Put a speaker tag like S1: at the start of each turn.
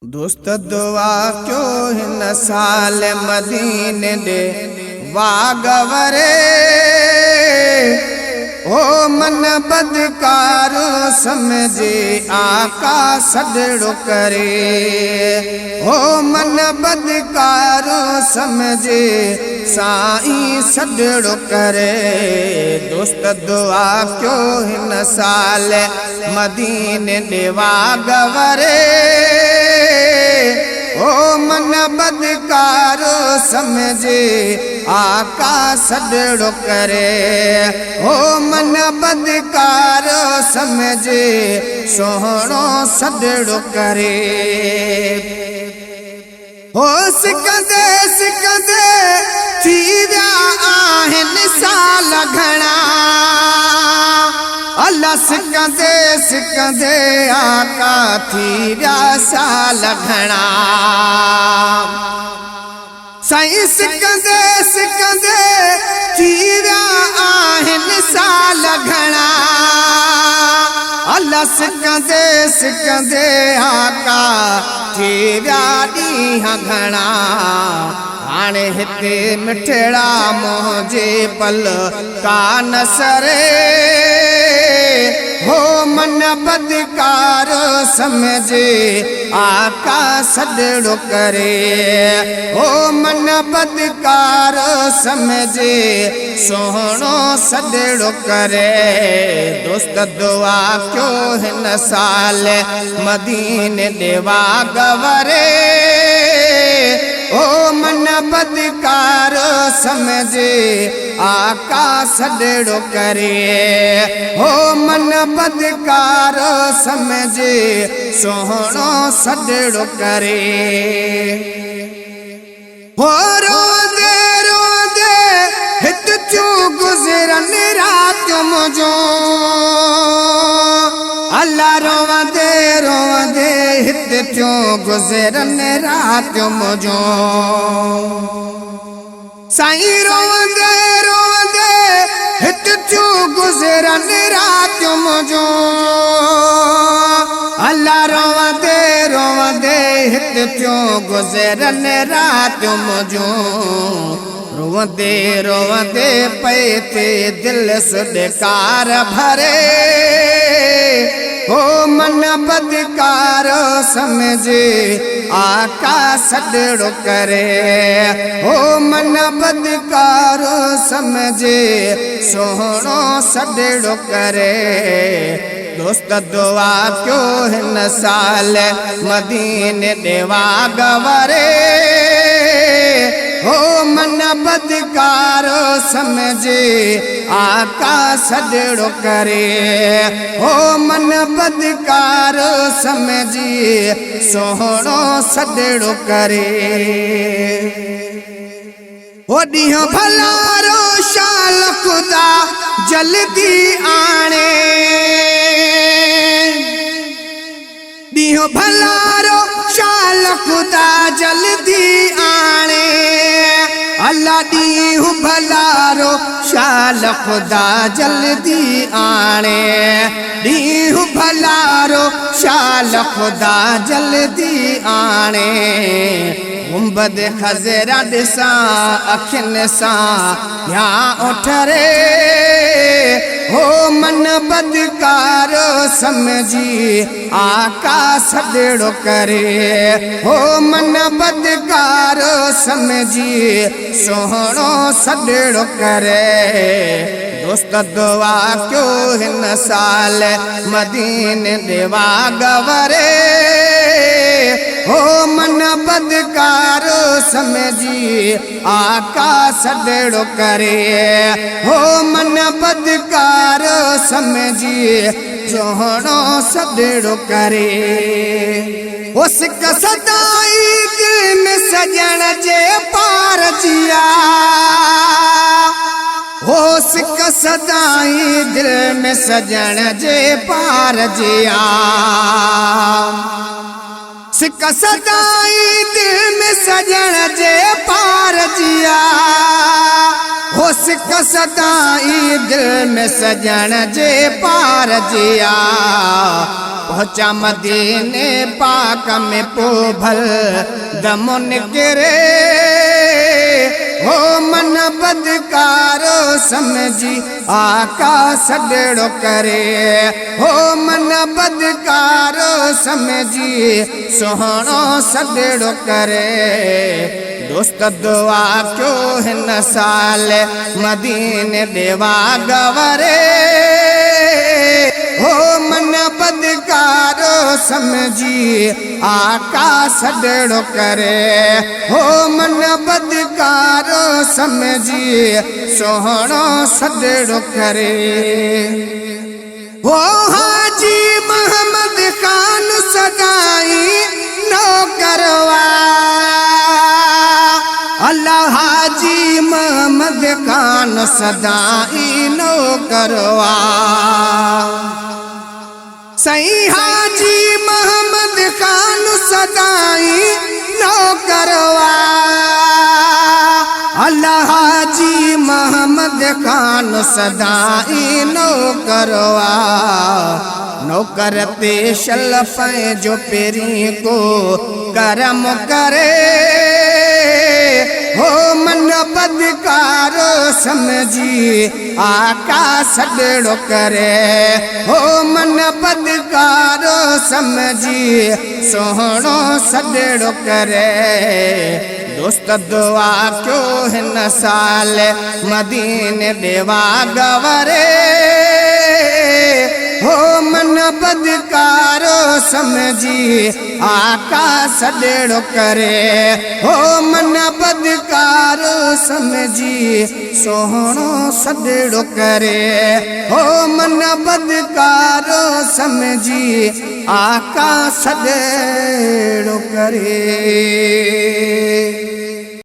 S1: दोस्त दुआ क्यों हिन साल मदीने दे वागवरे ओ मन बदकार समझे आका सदड़ो करे ओ मन बदकार समझे साईं सदड़ो करे। दोस्त दुआ क्यों हिन साल मदीने दे वागवरे ओ मन बदकार समझे आका सदड़ो करे ओ मन बदकार समझे सोहणो सदड़ो करे। हो सिकंदे सिकंदे थी विया आहिनि साल घणा अल्लाह सिकंदे सिकंदे आका थी विया साल घणा साईं सिकंदे सिकंदे थी विया आहिनि साल घणा अल्लाह सिकंदे सिकंदे आका थी विया ॾींहं घणा। हाणे हिते मिठड़ा मोहजे पल कान सरे हो मन बदकार समझे आका सदड़ो करे हो मन बदकार समझे सोहणो सदड़ो करे। दोस्त दुआ क्यों हिन साल मदीने दे वागवरे ओ मन बदकार समझे आका सदड़ो करे ओ मन बदकार समझे सोहणो सदड़ो करे। हो रोंदे रोंदे हित चूं गुज़रन रात मुझो अल्लाह रोंदे रोंदे हित चूं गुज़रन रात मुझो साईं रोंदे रोंदे हित चूं गुज़रन रात मुझो अल्लाह रोंदे रोंदे हित चूं गुज़रन रात मुझो। रोंदे रोंदे पे थे दिल सुडकार भरे हो मन बदकार समझे आका सदड़ो करे हो मन बदकार समझे सोहणो सदड़ो करे। दोस्त दुआ क्यों हिन साल मदीने दे वागवरे हो मन बदकार समझे आका सदड़ो करे हो मन बदकार समझे सोहणो सदड़ो करे। हो ॾींहं भलारो शाल खुदा जल्दी आणे ॾींहं भलारो शाल खुदा जल्दी आणे अल्लाह ॾींहं भलारो शाल खुदा जल्दी आणे ॾींहं भलारो शाल खुदा जल्दी आणे। गुंबद खज़रा ॾिसां अखियुनि सां या उठरे हो मन बदकार समझी आका सदड़ो करे हो मन बदकार समझी सोहणो सदड़ो करे। दोस्त दुआ क्यों हिन साल मदीने दे वागवरे हो मन बदकार समझी आका सदड़ो करे हो मन बदकार समझी सोहणो सदड़ो करे। हो सिक सदाई दिल में सजण जे पार जिया हो सिक सदाई दिल में सजण जे पार जिया सिक सदाई दिल में सजण जे पार जिया हो सिक सदाई दिल में सजण जे पार जिया पहुंचा मदीने पाक में पोभल दमो निकरे हो मन बदकारो समझी आका सदड़ो करे हो मन बदकारो समझी सोहणो सदड़ो करे दोस्त दुआ क्यों हिन साल मदीने देवा गवरे हो मन बदकारो समझी आका सदड़ो करे हो मन बदकारो समझी सोहणो सदड़ो करे हो हाजी मोहम्मद खान सदाई नौकरवा अल्लाह हाजी मोहम्मद खान सदाई नौकरवा सही हाजी मोहम्मद खान सदाई नौकरवा अल्लाह हाजी मोहम्मद खान सदाई नौकरवा नौकर ते शलफ जो पेरी को करम करे हो मन बदकारो समझी आका सदड़ो करे हो मन बदकारो समझी सोहणो सदड़ो करे दोस्त दुआ क्यों हिन साल मदीने देवा गवरे हो मन बदकारो समझी आका सदड़ो करे हो मन बदकारो समझी सोहणो सदड़ो करे हो मन बदकारो समझी आका सदड़ो करे।